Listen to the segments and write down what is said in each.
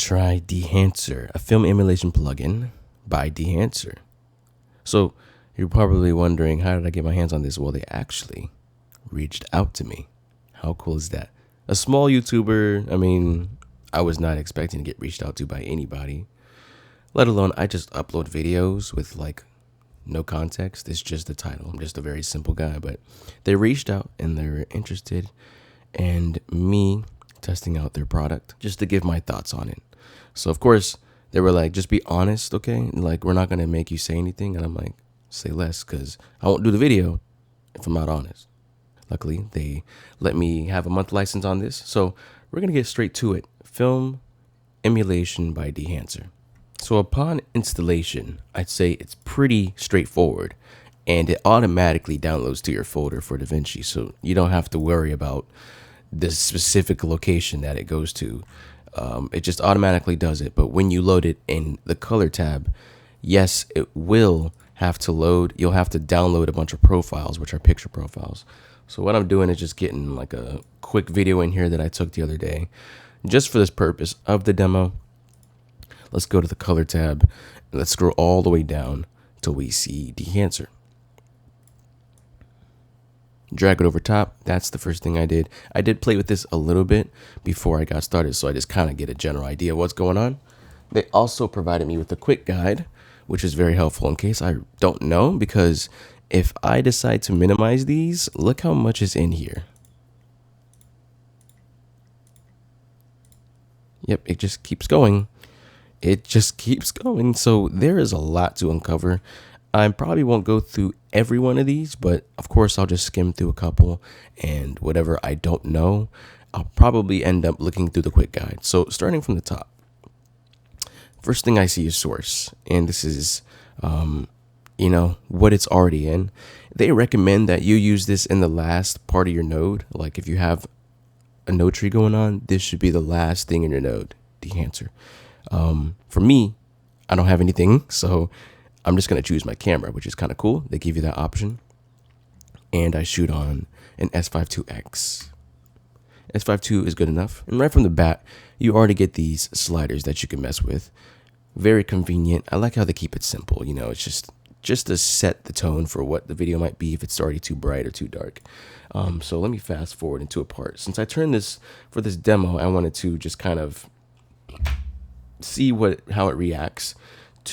try Dehancer, a film emulation plugin by Dehancer. So you're probably wondering, how did I get my hands on this? Well, they actually reached out to me. How cool is that? A small YouTuber. I mean, I was not expecting to get reached out to by anybody, let alone I just upload videos with like no context. It's just the title. I'm just a very simple guy, but they reached out and they're interested in me testing out their product just to give my thoughts on it. So of course they were like, just be honest, okay? Like, we're not gonna make you say anything. And I'm like, say less, because I won't do the video if I'm not honest. Luckily, they let me have a month license on this. So we're gonna get straight to it. Film emulation by Dehancer. So upon installation, I'd say it's pretty straightforward, and it automatically downloads to your folder for DaVinci. So you don't have to worry about the specific location that it goes to. It just automatically does it. But when you load it in the color tab, yes, it will have to load. You'll have to download a bunch of profiles, which are picture profiles. So what I'm doing is just getting like a quick video in here that I took the other day, just for this purpose of the demo. Let's go to the color tab and let's scroll all the way down till we see Dehancer. Drag it over top. That's the first thing I did. I did play with this a little bit before I got started, so I just kind of get a general idea of what's going on. They also provided me with a quick guide, which is very helpful in case I don't know, because if I decide to minimize these, look how much is in here. Yep, it just keeps going. It just keeps going. So there is a lot to uncover. I probably won't go through every one of these, but of course I'll just skim through a couple, and whatever I don't know, I'll probably end up looking through the quick guide. So starting from the top, first thing I see is source, and this is, what it's already in. They recommend that you use this in the last part of your node. Like if you have a node tree going on, this should be the last thing in your node, Dehancer. For me, I don't have anything, so I'm just going to choose my camera, which is kind of cool. They give you that option. And I shoot on an S52X. S52 is good enough. And right from the bat, you already get these sliders that you can mess with. Very convenient. I like how they keep it simple. It's just to set the tone for what the video might be if it's already too bright or too dark. So let me fast forward into a part. Since I turned this for this demo, I wanted to just kind of see how it reacts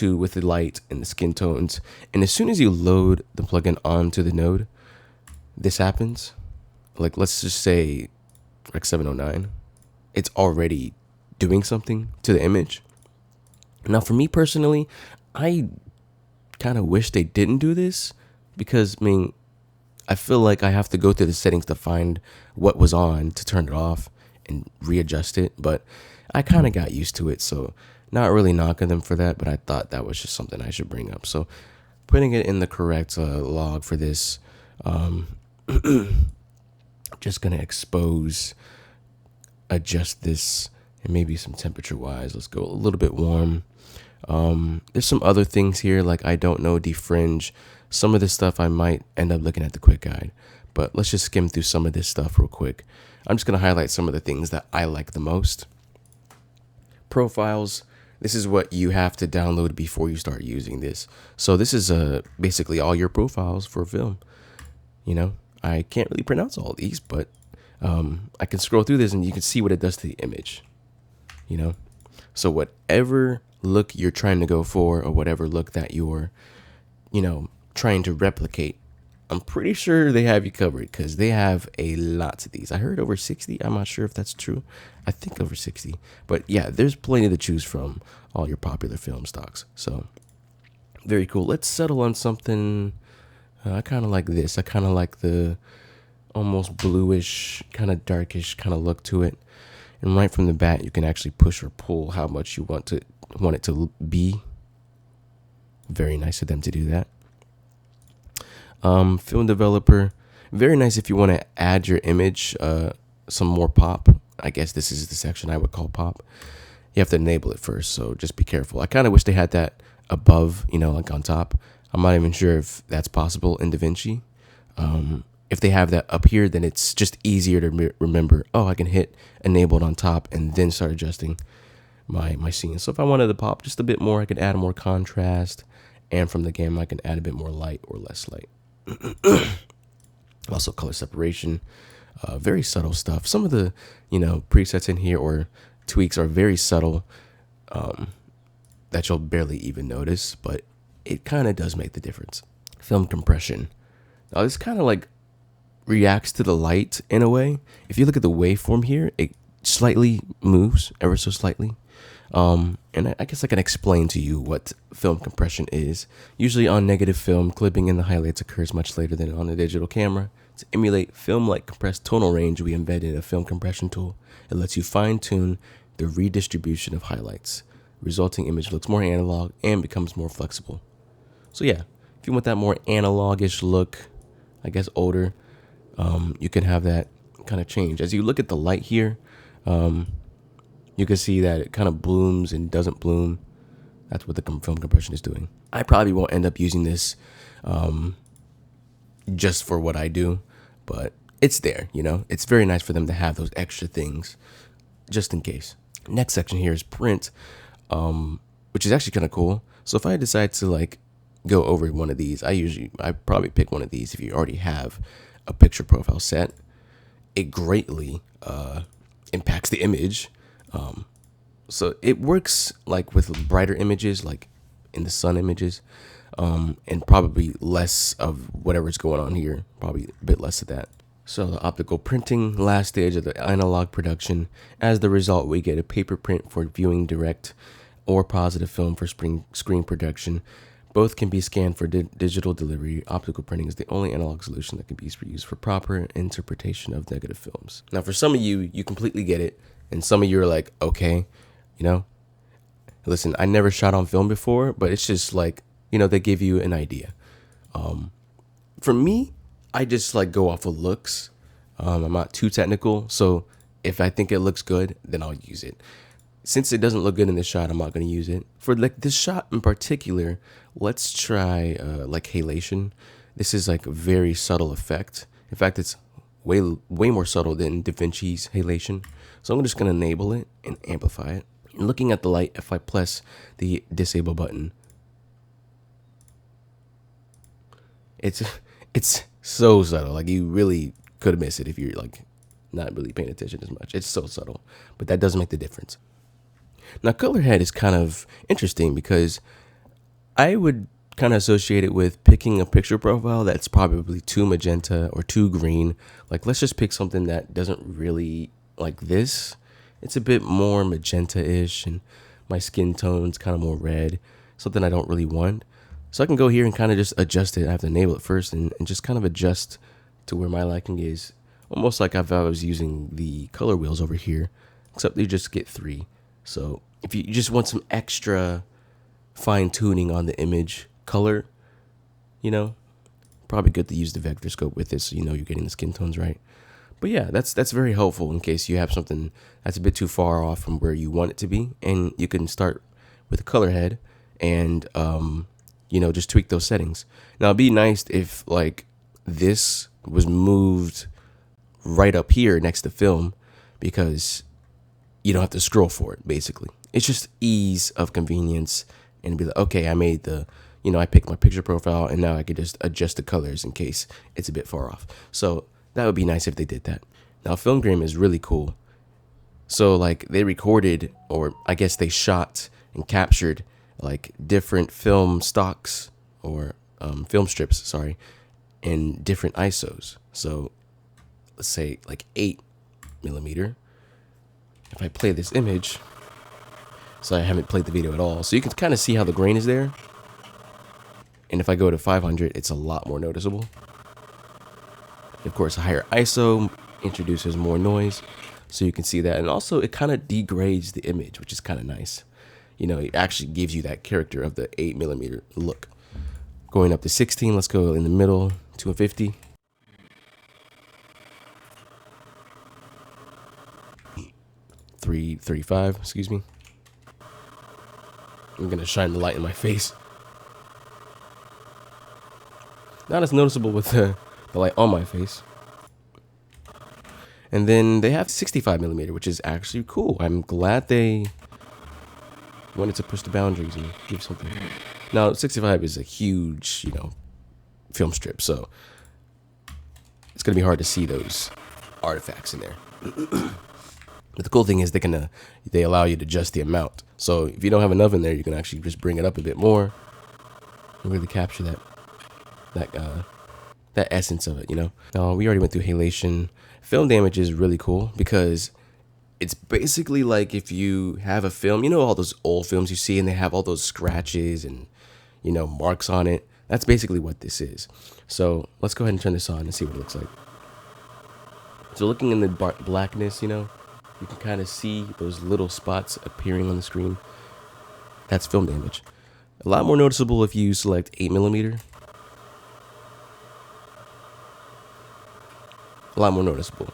with the light and the skin tones. And as soon as you load the plugin onto the node, this happens. Like, let's just say Rec 709, it's already doing something to the image. Now for me personally, I kind of wish they didn't do this, because I feel like I have to go through the settings to find what was on to turn it off and readjust it, but I kind of got used to it, so not really knocking them for that, but I thought that was just something I should bring up. So putting it in the correct log for this, just gonna adjust this, and maybe some temperature wise, let's go a little bit warm. There's some other things here, like I don't know, defringe. Some of this stuff I might end up looking at the quick guide, but let's just skim through some of this stuff real quick. I'm just gonna highlight some of the things that I like the most. Profiles. This is what you have to download before you start using this. So this is basically all your profiles for film. I can't really pronounce all these, but I can scroll through this and you can see what it does to the image. So whatever look you're trying to go for, or whatever look that you're, trying to replicate, I'm pretty sure they have you covered, because they have a lot of these. I heard over 60. I'm not sure if that's true. I think over 60. But yeah, there's plenty to choose from, all your popular film stocks. So very cool. Let's settle on something. I kind of like this. I kind of like the almost bluish, kind of darkish kind of look to it. And right from the bat, you can actually push or pull how much you want it to be. Very nice of them to do that. Film developer, very nice if you want to add your image some more pop. I guess this is the section I would call pop. You have to enable it first, so just be careful. I kind of wish they had that above, like on top. I'm not even sure if that's possible in DaVinci. If they have that up here, then it's just easier to remember, oh, I can hit enabled on top and then start adjusting. my scene. So if I wanted to pop just a bit more, I could add more contrast, and from the game I can add a bit more light or less light. Also color separation, very subtle stuff. Some of the presets in here or tweaks are very subtle, that you'll barely even notice, but it kind of does make the difference. Film compression. Now this kind of like reacts to the light in a way. If you look at the waveform here, it slightly moves ever so slightly. And I guess I can explain to you what film compression is. Usually on negative film, clipping in the highlights occurs much later than on a digital camera. To emulate film-like compressed tonal range, we embedded a film compression tool. It lets you fine-tune the redistribution of highlights. The resulting image looks more analog and becomes more flexible. So yeah, if you want that more analog-ish look, I guess older, you can have that kind of change. As you look at the light here, you can see that it kind of blooms and doesn't bloom. That's what the film compression is doing. I probably won't end up using this just for what I do, but it's there, It's very nice for them to have those extra things just in case. Next section here is print, which is actually kind of cool. So if I decide to like go over one of these, I probably pick one of these if you already have a picture profile set. It greatly impacts the image. So it works like with brighter images, like in the sun images, and probably less of whatever's going on here, probably a bit less of that. So the optical printing, last stage of the analog production. As the result, we get a paper print for viewing direct or positive film for screen production. Both can be scanned for digital delivery. Optical printing is the only analog solution that can be used for proper interpretation of negative films. Now, for some of you, you completely get it. And some of you are like, okay, listen, I never shot on film before, but it's just like, they give you an idea. For me, I just like go off of looks. I'm not too technical. So if I think it looks good, then I'll use it. Since it doesn't look good in this shot, I'm not going to use it. For like this shot in particular, let's try like halation. This is like a very subtle effect. In fact, it's way more subtle than DaVinci's halation. So I'm just going to enable it and amplify it. And looking at the light, if I press the disable button, it's so subtle. Like you really could miss it if you're like not really paying attention as much. It's so subtle, but that does make the difference. Now, color head is kind of interesting because I would kind of associate it with picking a picture profile that's probably too magenta or too green. Like, let's just pick something that doesn't really like this. It's a bit more magenta-ish and my skin tone's kind of more red, something I don't really want. So I can go here and kind of just adjust it. I have to enable it first and just kind of adjust to where my liking is. Almost like if I was using the color wheels over here, except you just get 3. So if you just want some extra fine tuning on the image color, probably good to use the vector scope with this so you're getting the skin tones right. But yeah, that's very helpful in case you have something that's a bit too far off from where you want it to be. And you can start with a color head and, just tweak those settings. Now it'd be nice if like this was moved right up here next to film because you don't have to scroll for it, basically. It's just ease of convenience and be like, okay, I made I picked my picture profile and now I could just adjust the colors in case it's a bit far off. So that would be nice if they did that. Now, Film Gram is really cool. So like they recorded, or I guess they shot and captured like different film stocks or film strips, sorry, in different ISOs. So let's say like 8mm. If I play this image, so I haven't played the video at all, so you can kind of see how the grain is there. And if I go to 500, it's a lot more noticeable. Of course, a higher ISO introduces more noise, so you can see that. And also, it kind of degrades the image, which is kind of nice. It actually gives you that character of the 8mm look. Going up to 16, let's go in the middle, 250. $335, excuse me. I'm gonna shine the light in my face. Not as noticeable with the light on my face. And then they have 65mm, which is actually cool. I'm glad they You want it to push the boundaries and give something. Now, 65 is a huge, film strip, so it's gonna be hard to see those artifacts in there. But the cool thing is they allow you to adjust the amount. So if you don't have enough in there, you can actually just bring it up a bit more and really capture that essence of it. Now we already went through halation. Film damage is really cool because it's basically like if you have a film, all those old films you see and they have all those scratches and marks on it. That's basically what this is. So let's go ahead and turn this on and see what it looks like. So looking in the blackness, you can kind of see those little spots appearing on the screen. That's film damage. A lot more noticeable if you select 8mm. A lot more noticeable.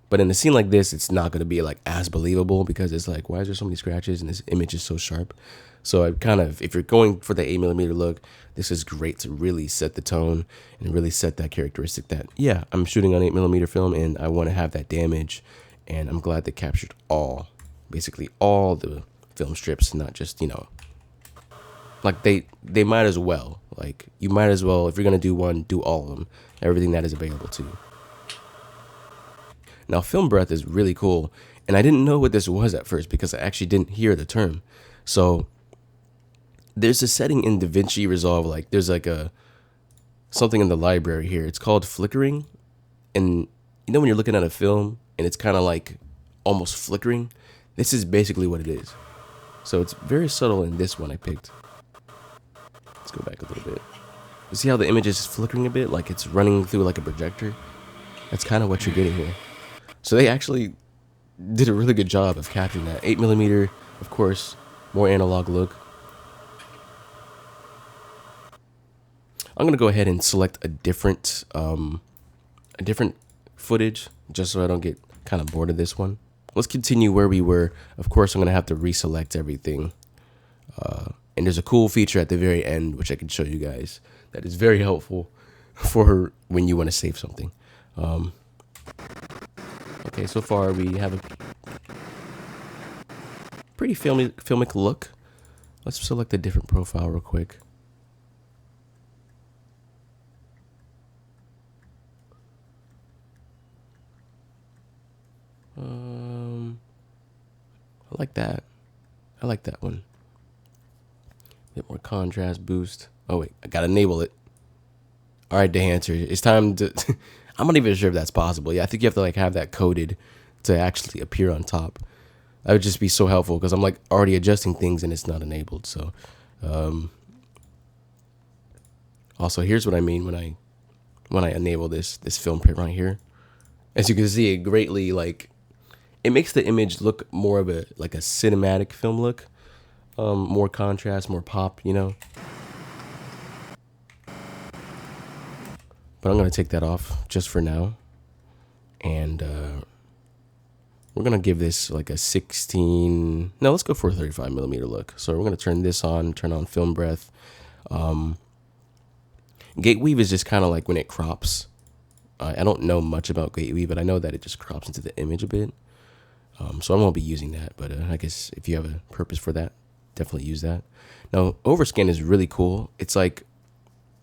But in a scene like this, it's not going to be like as believable because it's like, why is there so many scratches and this image is so sharp? So if you're going for the 8mm look, this is great to really set the tone and really set that characteristic that, yeah, I'm shooting on 8mm film and I want to have that damage. And I'm glad they captured basically all the film strips, not just, like they might as well. Like you might as well, if you're going to do one, do all of them, everything that is available to you. Now, film breath is really cool, and I didn't know what this was at first because I actually didn't hear the term. So there's a setting in DaVinci Resolve, like there's like something in the library here. It's called flickering, and when you're looking at a film and it's kind of like almost flickering, this is basically what it is. So it's very subtle in this one I picked. Let's go back a little bit. You see how the image is flickering a bit, like it's running through like a projector? That's kind of what you're getting here. So they actually did a really good job of capturing that. 8mm, of course, more analog look. I'm gonna go ahead and select a different footage just so I don't get kind of bored of this one. Let's continue where we were. Of course, I'm gonna have to reselect everything. And there's a cool feature at the very end which I can show you guys that is very helpful for when you want to save something. Okay, so far we have a pretty filmic look. Let's select a different profile real quick. I like that. I like that one. Bit more contrast boost. Oh wait, I gotta enable it. All right, Dehancer, it's time to. I'm not even sure if that's possible. Yeah, I think you have to like have that coded to actually appear on top. That would just be so helpful because I'm like already adjusting things and it's not enabled. So, also here's what I mean when I enable this film print right here. As you can see, it greatly it makes the image look more of a cinematic film look, more contrast, more pop, But I'm gonna take that off just for now, and we're gonna give this like a 16. No, let's go for a 35mm look. So we're gonna turn this on, turn on film breath. Gate weave is just kind of like when it crops. I don't know much about gate weave, but I know that it just crops into the image a bit. So I won't be using that, but I guess if you have a purpose for that, definitely use that. Now, overscan is really cool. It's like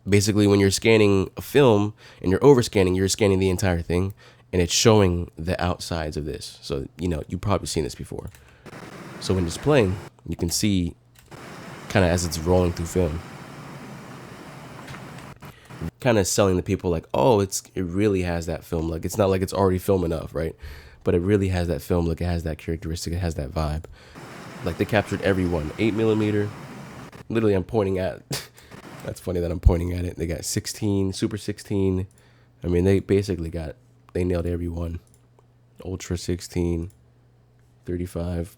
basically when you're scanning a film and you're overscanning, you're scanning the entire thing, and it's showing the outsides of this. So, you've probably seen this before. So when it's playing, you can see kind of as it's rolling through film. Kind of selling the people like, oh, it really has that film look. It's not like it's already film enough, right? But it really has that film look. It has that characteristic. It has that vibe. Like they captured everyone. 8mm. Literally, I'm pointing at. That's funny that I'm pointing at it. They got 16, Super 16. I mean, they nailed everyone. Ultra 16, 35,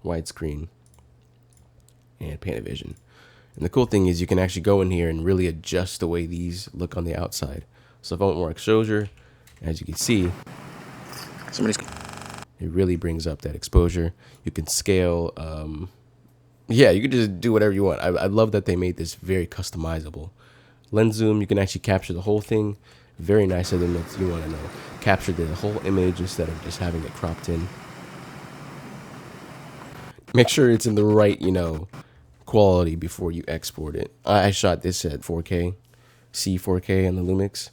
widescreen, and Panavision. And the cool thing is you can actually go in here and really adjust the way these look on the outside. So if I want more exposure, as you can see, it really brings up that exposure. You can scale. Yeah, you can just do whatever you want. I love that they made this very customizable. Lens zoom, you can actually capture the whole thing. Very nice of them if you want to know. Capture the whole image instead of just having it cropped in. Make sure it's in the right, quality before you export it. I shot this at 4K, C4K on the Lumix.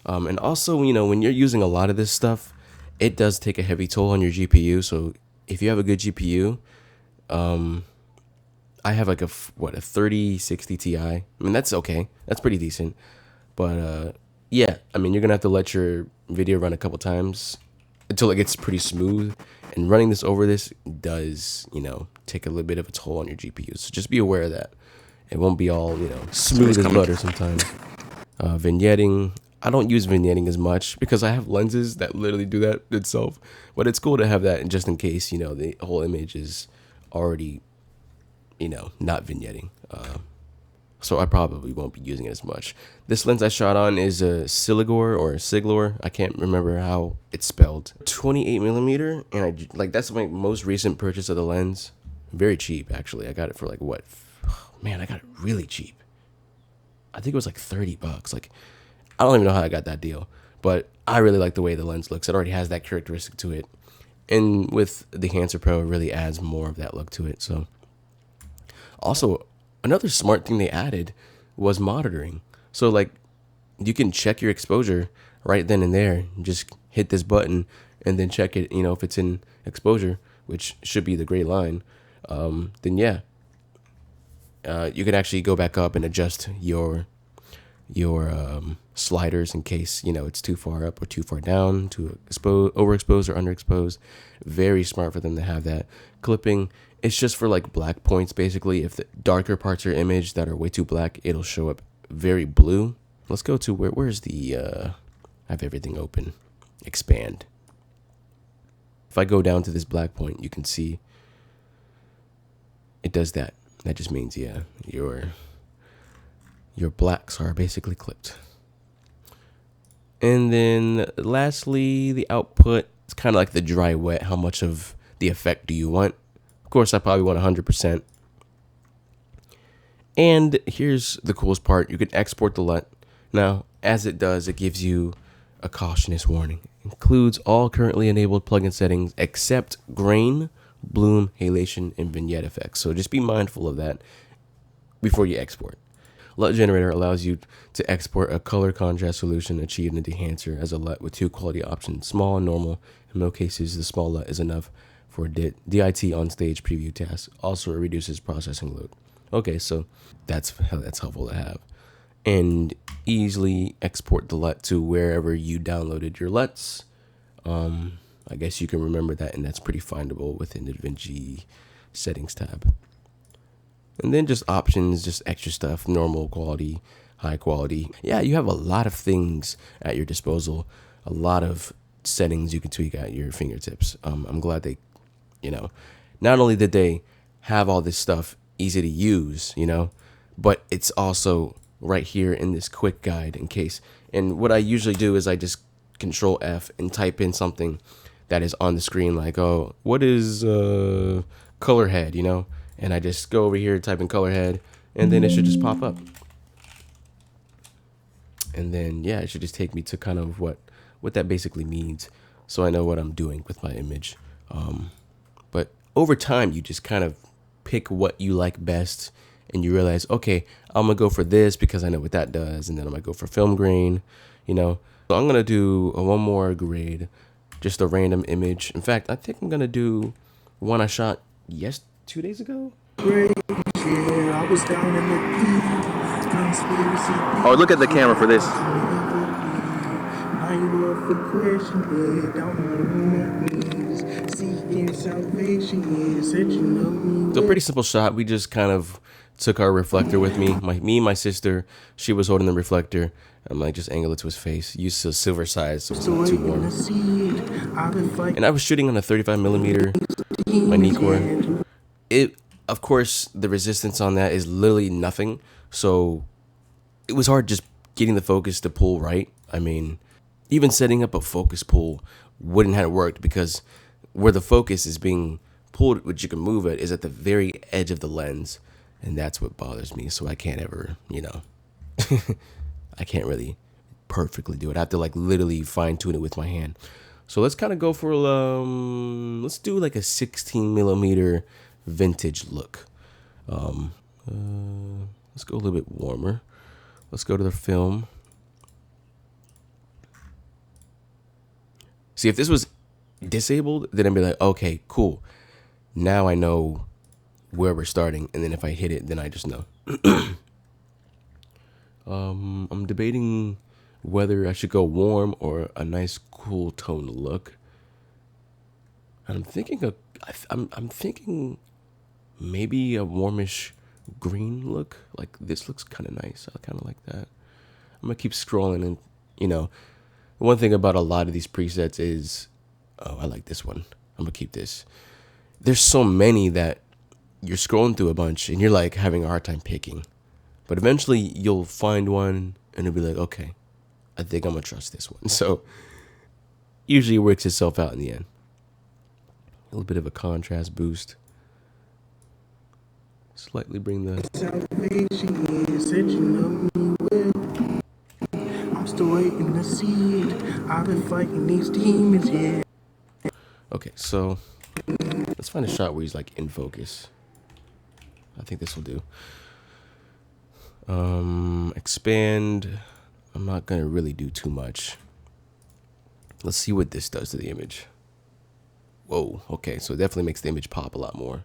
And also, when you're using a lot of this stuff, it does take a heavy toll on your GPU. So if you have a good GPU, I have like a 3060 Ti. I mean, that's okay. That's pretty decent. But yeah, I mean, you're gonna have to let your video run a couple times until it gets pretty smooth. And running this over this does, take a little bit of a toll on your GPU. So just be aware of that. It won't be all, smooth as butter sometimes. Vignetting. I don't use vignetting as much because I have lenses that literally do that itself. But it's cool to have that just in case, the whole image is already, not vignetting. So I probably won't be using it as much. This lens I shot on is a Siligor or Siglor. I can't remember how it's spelled. 28mm, and that's my most recent purchase of the lens. Very cheap, actually. I got it for like what? Man, I got it really cheap. I think it was like $30. Like, I don't even know how I got that deal, but I really like the way the lens looks. It already has that characteristic to it, and with the Dehancer Pro, it really adds more of that look to it. So, also, another smart thing they added was monitoring. So like you can check your exposure right then and there. Just hit this button and then check it, if it's in exposure, which should be the gray line. Then yeah, you can actually go back up and adjust your sliders in case, it's too far up or too far down, too overexposed or underexposed. Very smart for them to have that. Clipping, it's just for like black points basically. If the darker parts of your image that are way too black, it'll show up very blue. Let's go to where's the I have everything open. Expand. If I go down to this black point, you can see it does that. That just means, yeah, your blacks are basically clipped. And then lastly, the output. It's kind of like the dry wet. How much of the effect do you want? Of course, I probably want 100%. And here's the coolest part. You can export the LUT. Now, as it does, it gives you a cautious warning. It includes all currently enabled plugin settings except grain, bloom, halation, and vignette effects. So just be mindful of that before you export. LUT Generator allows you to export a color contrast solution achieved in Dehancer as a LUT with two quality options, small and normal. In most cases, the small LUT is enough for DIT on-stage preview tasks. Also, it reduces processing load. Okay, so that's helpful to have. And easily export the LUT to wherever you downloaded your LUTs. I guess you can remember that, and that's pretty findable within the DaVinci settings tab. And then just options, just extra stuff, normal quality, high quality. Yeah, you have a lot of things at your disposal, a lot of settings you can tweak at your fingertips. I'm glad they, not only did they have all this stuff easy to use, but it's also right here in this quick guide in case. And what I usually do is I just Control F and type in something that is on the screen, like, oh, what is color head, and I just go over here, type in color head, and then it should just pop up. And then, yeah, it should just take me to kind of what that basically means, so I know what I'm doing with my image. But over time, you just kind of pick what you like best, and you realize, okay, I'm gonna go for this because I know what that does, and then I'm gonna go for film grain, So I'm gonna do one more grade, just a random image. In fact, I think I'm gonna do one I shot 2 days ago. Oh, look at the camera for this. So pretty simple shot. We just kind of took our reflector with me. My sister, she was holding the reflector. I'm like, just angle it to his face. Use a silver size so it's not too warm. And I was shooting on a 35mm, my Nikkor. Of course, the resistance on that is literally nothing. So it was hard just getting the focus to pull right. I mean, even setting up a focus pull wouldn't have worked because where the focus is being pulled, which you can move it, is at the very edge of the lens. And that's what bothers me. So I can't ever, I can't really perfectly do it. I have to like literally fine tune it with my hand. So let's kind of go for, let's do like a 16mm vintage look. Let's go a little bit warmer. Let's go to the film. See, if this was disabled, then I'd be like, okay, cool. Now I know where we're starting, and then if I hit it, then I just know. I'm debating whether I should go warm or a nice cool tone look. And I'm thinking maybe a warmish green look. Like this looks kind of nice. I kind of like that. I'm gonna keep scrolling, and one thing about a lot of these presets is, oh, I like this one. I'm gonna keep this. There's so many that you're scrolling through a bunch and you're like having a hard time picking. But eventually you'll find one and it'll be like, okay, I think I'm gonna trust this one. So usually it works itself out in the end. A little bit of a contrast boost. Slightly bring the I'm still waiting to see it. I've been fighting these demons, yeah. Okay, so let's find a shot where he's like in focus. I think this will do. Expand. I'm not gonna really do too much. Let's see what this does to the image. Whoa, okay, so it definitely makes the image pop a lot more.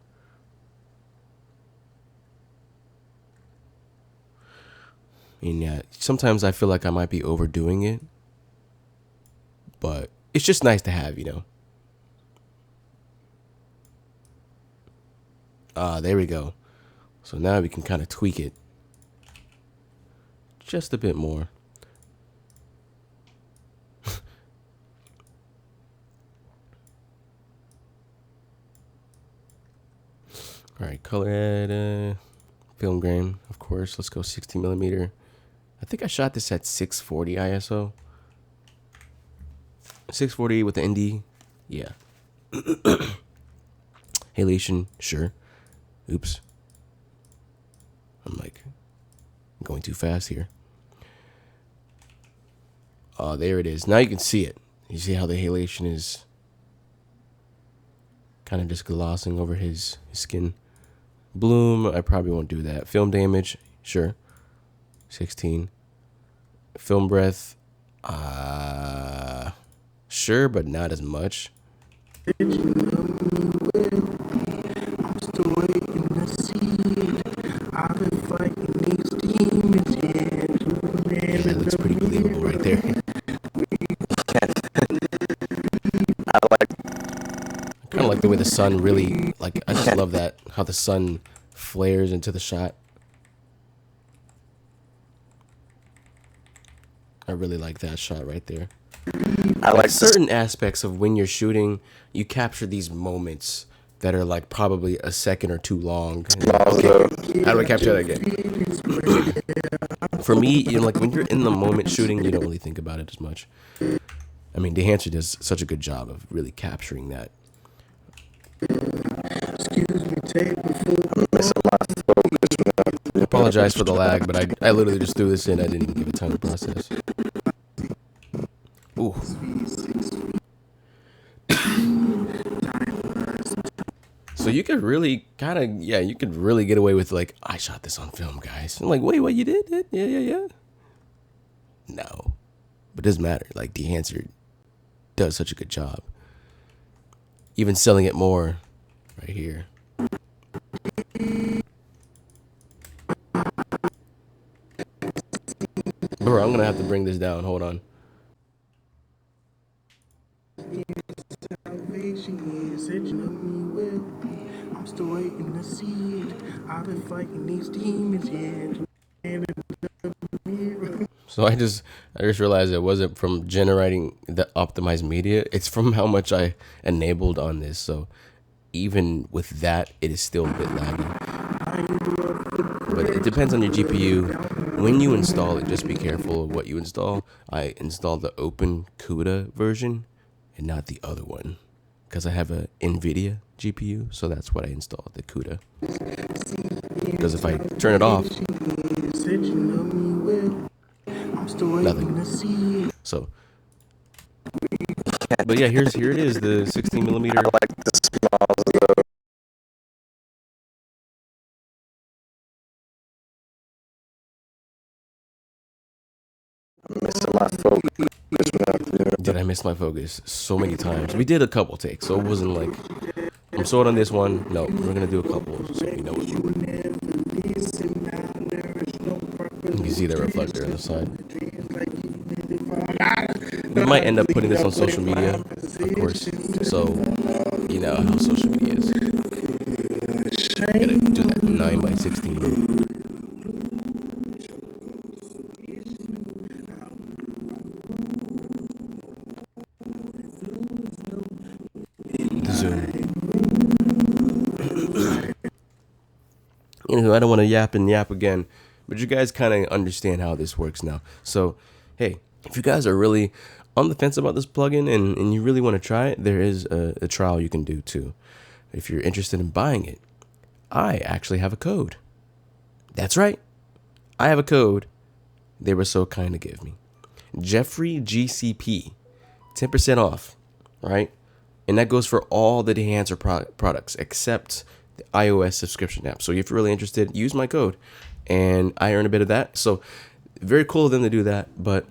And yeah, sometimes I feel like I might be overdoing it, but it's just nice to have, there we go. So now we can kind of tweak it just a bit more. All right, color add, film grain, of course. Let's go 60 millimeter. I think I shot this at 640 ISO. 640 with the ND, yeah. Halation, sure. Oops. I'm like going too fast here. Oh, there it is. Now you can see it. You see how the halation is kind of just glossing over his skin. Bloom, I probably won't do that. Film damage, sure. 16. Film breath, sure, but not as much. Yeah, that looks pretty believable right there. I kind of like the way the sun really, like, I just love that, how the sun flares into the shot. I really like that shot right there. I like certain aspects of when you're shooting, you capture these moments that are like probably a second or two long. Okay, how do I capture that again? For me, like when you're in the moment shooting, you don't really think about it as much. I mean, Dehancer does such a good job of really capturing that. Excuse me, I apologize for the lag, but I literally just threw this in. I didn't give it time to process. Ooh. So you could really kind of, yeah, you could really get away with like, I shot this on film, guys. I'm like, wait, what, you did? Yeah. No. But it doesn't matter. Like, Dehancer does such a good job. Even selling it more right here. Bro, I'm going to have to bring this down. Hold on. I'm still waiting to see it. I've been fighting these demons, yeah. So I just realized it wasn't from generating the optimized media. It's from how much I enabled on this. So even with that, it is still a bit laggy. But it depends on your GPU. When you install it, just be careful of what you install. I installed the open CUDA version and not the other one, because I have a NVIDIA GPU, so that's what I installed, the CUDA. Because if I turn it off, nothing. So, but yeah, here it is, the 16 millimeter. Did I miss my focus so many times? We did a couple takes, so it wasn't like I'm sold on this one. No, we're gonna do a couple so we know what we're doing. You can see the reflector on the side. We might end up putting this on social media, of course. So you know how social media is. Gotta do that 9x16. Zoom. Anywho, I don't want to yap and yap again, but you guys kind of understand how this works now. So, hey, if you guys are really on the fence about this plugin and you really want to try it, there is a trial you can do too. If you're interested in buying it, I actually have a code. That's right. I have a code they were so kind to give me. Jeffrey GCP, 10% off, right? And that goes for all the Dehancer products except the iOS subscription app. So if you're really interested, use my code and I earn a bit of that. So very cool of them to do that. But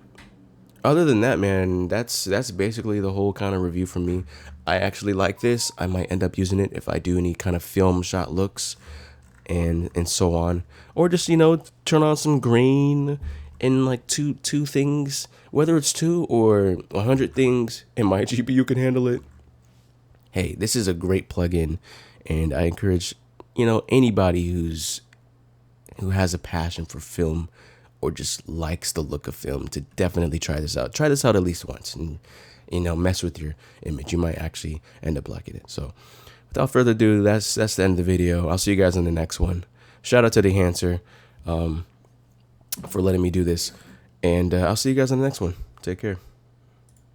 other than that, man, that's basically the whole kind of review from me. I actually like this. I might end up using it if I do any kind of film shot looks and so on. Or just, you know, turn on some grain and like two things, whether it's 2 or 100 things and my GPU can handle it. Hey, this is a great plugin, and I encourage, you know, anybody who has a passion for film or just likes the look of film to definitely try this out. Try this out at least once and, you know, mess with your image. You might actually end up liking it. So without further ado, that's the end of the video. I'll see you guys in the next one. Shout out to Dehancer for letting me do this, and I'll see you guys in the next one. Take care.